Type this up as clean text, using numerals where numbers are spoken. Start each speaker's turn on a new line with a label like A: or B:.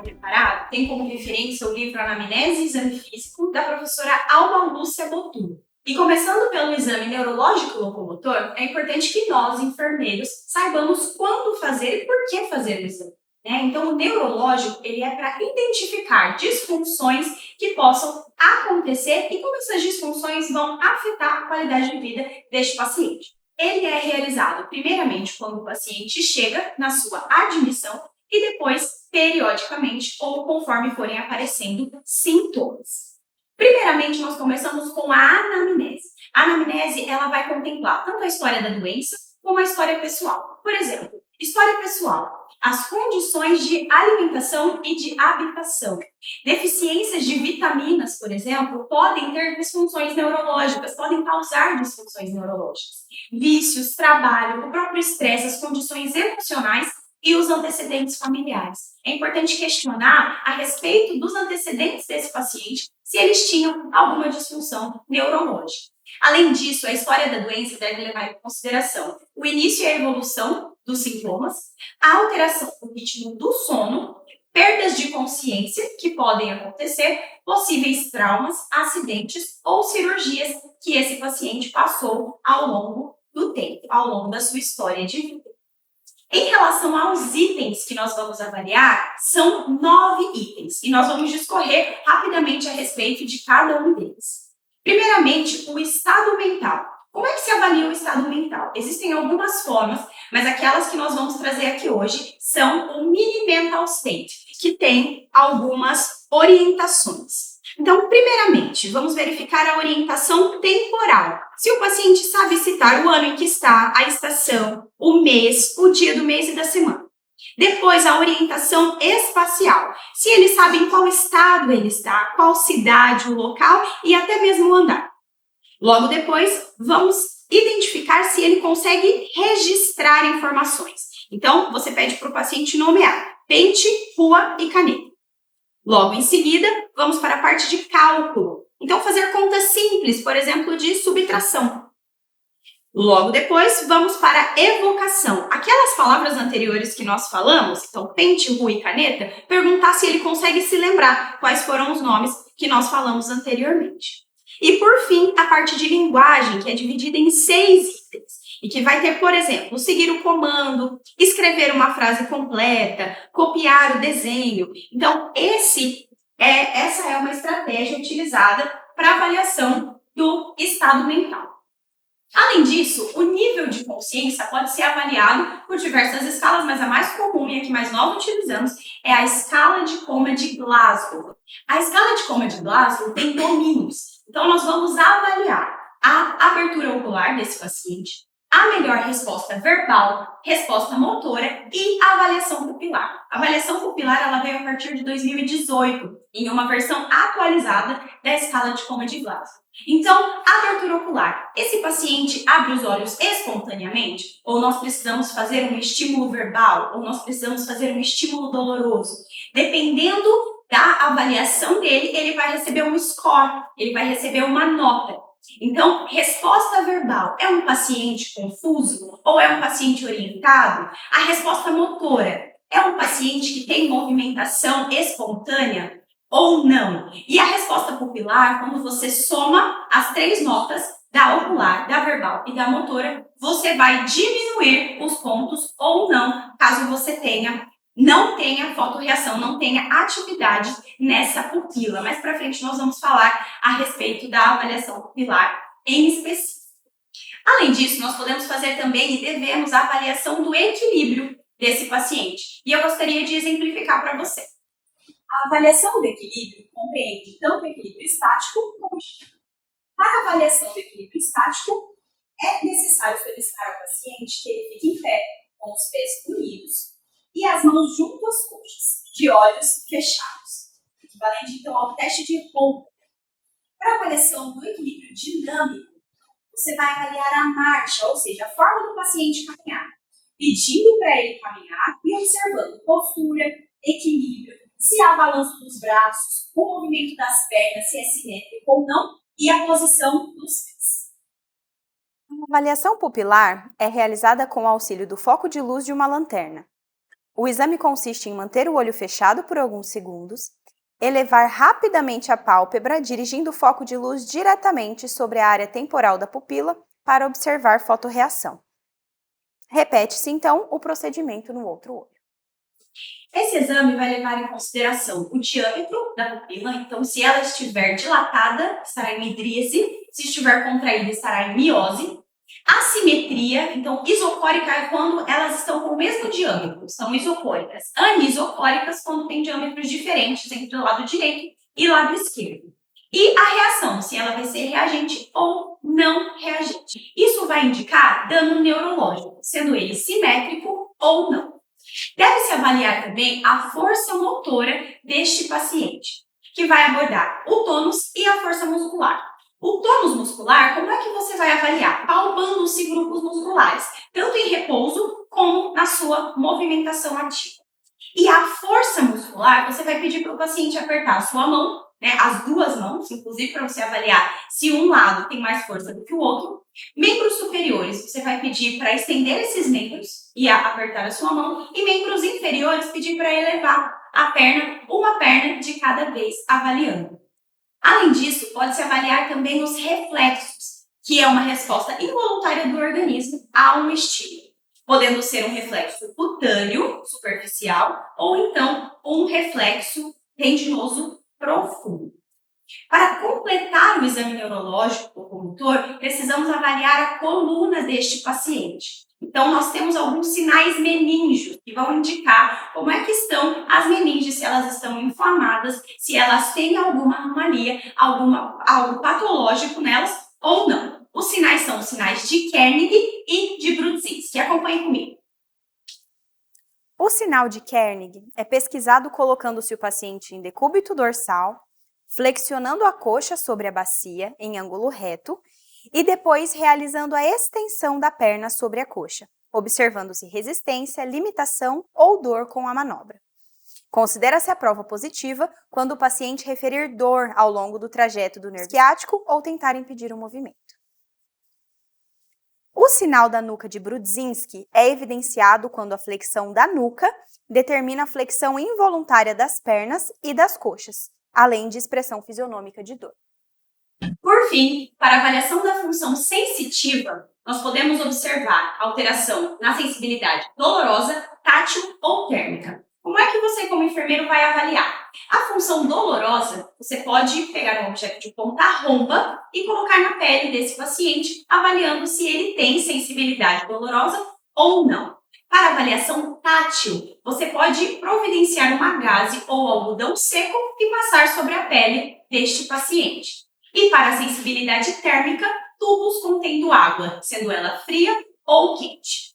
A: preparada, preparado, tem como referência o livro Anamnese e Exame Físico, da professora Alba Lúcia Boturro. E começando pelo exame neurológico locomotor, é importante que nós, enfermeiros, saibamos quando fazer e por que fazer o exame. Então, o neurológico ele é para identificar disfunções que possam acontecer e como essas disfunções vão afetar a qualidade de vida deste paciente. Ele é realizado primeiramente quando o paciente chega na sua admissão e depois, periodicamente, ou conforme forem aparecendo sintomas. Primeiramente, nós começamos com a anamnese. A anamnese ela vai contemplar tanto a história da doença como a história pessoal. Por exemplo, história pessoal. As condições de alimentação e de habitação. Deficiências de vitaminas, por exemplo, podem ter disfunções neurológicas, podem causar disfunções neurológicas. Vícios, trabalho, o próprio estresse, as condições emocionais e os antecedentes familiares. É importante questionar a respeito dos antecedentes desse paciente se eles tinham alguma disfunção neurológica. Além disso, a história da doença deve levar em consideração o início e a evolução dos sintomas, a alteração do ritmo do sono, perdas de consciência que podem acontecer, possíveis traumas, acidentes ou cirurgias que esse paciente passou ao longo do tempo, ao longo da sua história de vida. Em relação aos itens que nós vamos avaliar, são 9 itens e nós vamos discorrer rapidamente a respeito de cada um deles. Primeiramente, o estado mental. Como é que se avalia o estado mental? Existem algumas formas, mas aquelas que nós vamos trazer aqui hoje são o Mini Mental State, que tem algumas orientações. Então, primeiramente, vamos verificar a orientação temporal. Se o paciente sabe citar o ano em que está, a estação, o mês, o dia do mês e da semana. Depois, a orientação espacial. Se ele sabe em qual estado ele está, qual cidade, o local e até mesmo o andar. Logo depois, vamos identificar se ele consegue registrar informações. Então, você pede para o paciente nomear pente, rua e caneta. Logo em seguida, vamos para a parte de cálculo. Então, fazer contas simples, por exemplo, de subtração. Logo depois, vamos para a evocação. Aquelas palavras anteriores que nós falamos, então pente, rua e caneta, perguntar se ele consegue se lembrar quais foram os nomes que nós falamos anteriormente. E por fim, a parte de linguagem, que é dividida em 6 itens. E que vai ter, por exemplo, seguir o comando, escrever uma frase completa, copiar o desenho. Então, essa é uma estratégia utilizada para avaliação do estado mental. Além disso, o nível de consciência pode ser avaliado por diversas escalas, mas a mais comum e a que mais nós utilizamos é a escala de coma de Glasgow. A escala de coma de Glasgow tem domínios. Então, nós vamos avaliar a abertura ocular desse paciente, a melhor resposta verbal, resposta motora e a avaliação pupilar. A avaliação pupilar ela veio a partir de 2018, em uma versão atualizada da escala de coma de Glasgow. Então, abertura ocular. Esse paciente abre os olhos espontaneamente? Ou nós precisamos fazer um estímulo verbal? Ou nós precisamos fazer um estímulo doloroso? Dependendo da avaliação dele, ele vai receber um score, ele vai receber uma nota. Então, resposta verbal, é um paciente confuso ou é um paciente orientado? A resposta motora, é um paciente que tem movimentação espontânea ou não? E a resposta pupilar, quando você soma as 3 notas da ocular, da verbal e da motora, você vai diminuir os pontos ou não, caso você não tenha fotorreação, não tenha atividade nessa pupila. Mais para frente nós vamos falar a respeito da avaliação pupilar em específico. Além disso, nós podemos fazer também e devemos a avaliação do equilíbrio desse paciente. E eu gostaria de exemplificar para você. A avaliação do equilíbrio compreende tanto o equilíbrio estático como dinâmico. Para a avaliação do equilíbrio estático, é necessário solicitar ao paciente que ele fique em pé, com os pés unidos, e as mãos junto às coxas, de olhos fechados, equivalente então ao teste de Holter. Para a avaliação do equilíbrio dinâmico, você vai avaliar a marcha, ou seja, a forma do paciente caminhar, pedindo para ele caminhar e observando postura, equilíbrio, se há balanço dos braços, o movimento das pernas, se é simétrico ou não, e a posição dos pés.
B: A avaliação pupilar é realizada com o auxílio do foco de luz de uma lanterna. O exame consiste em manter o olho fechado por alguns segundos, elevar rapidamente a pálpebra, dirigindo o foco de luz diretamente sobre a área temporal da pupila para observar fotorreação. Repete-se, então, o procedimento no outro olho.
A: Esse exame vai levar em consideração o diâmetro da pupila, então se ela estiver dilatada, estará em midríase, se estiver contraída, estará em miose. Assimetria, então isocórica é quando elas estão com o mesmo diâmetro, são isocóricas. Anisocóricas quando tem diâmetros diferentes entre o lado direito e lado esquerdo. E a reação, se ela vai ser reagente ou não reagente. Isso vai indicar dano neurológico, sendo ele simétrico ou não. Deve-se avaliar também a força motora deste paciente, que vai abordar o tônus e a força muscular. O tônus muscular, como é que você vai avaliar? Palpando-se grupos musculares, tanto em repouso como na sua movimentação ativa. E a força muscular, você vai pedir para o paciente apertar a sua mão, né, as duas mãos, inclusive para você avaliar se um lado tem mais força do que o outro. Membros superiores, você vai pedir para estender esses membros e apertar a sua mão. E membros inferiores, pedir para elevar a perna, uma perna de cada vez, avaliando. Além disso, pode-se avaliar também os reflexos, que é uma resposta involuntária do organismo a um estímulo, podendo ser um reflexo cutâneo, superficial, ou então um reflexo tendinoso profundo. Para completar o exame neurológico locomotor, precisamos avaliar a coluna deste paciente. Então, nós temos alguns sinais meníngeos que vão indicar como é que estão as meninges, se elas estão inflamadas, se elas têm alguma anomalia, algo patológico nelas ou não. Os sinais são os sinais de Kernig e de Brudzinski. Acompanhe comigo.
B: O sinal de Kernig é pesquisado colocando-se o paciente em decúbito dorsal, flexionando a coxa sobre a bacia em ângulo reto e depois realizando a extensão da perna sobre a coxa, observando-se resistência, limitação ou dor com a manobra. Considera-se a prova positiva quando o paciente referir dor ao longo do trajeto do nervo ciático ou tentar impedir o movimento. O sinal da nuca de Brudzinski é evidenciado quando a flexão da nuca determina a flexão involuntária das pernas e das coxas, além de expressão fisionômica de dor.
A: Por fim, para avaliação da função sensitiva, nós podemos observar alteração na sensibilidade dolorosa, tátil ou térmica. Como é que você, como enfermeiro, vai avaliar? A função dolorosa, você pode pegar um objeto de ponta romba e colocar na pele desse paciente, avaliando se ele tem sensibilidade dolorosa ou não. Para avaliação tátil, você pode providenciar uma gaze ou algodão seco e passar sobre a pele deste paciente. E para a sensibilidade térmica, tubos contendo água, sendo ela fria ou quente.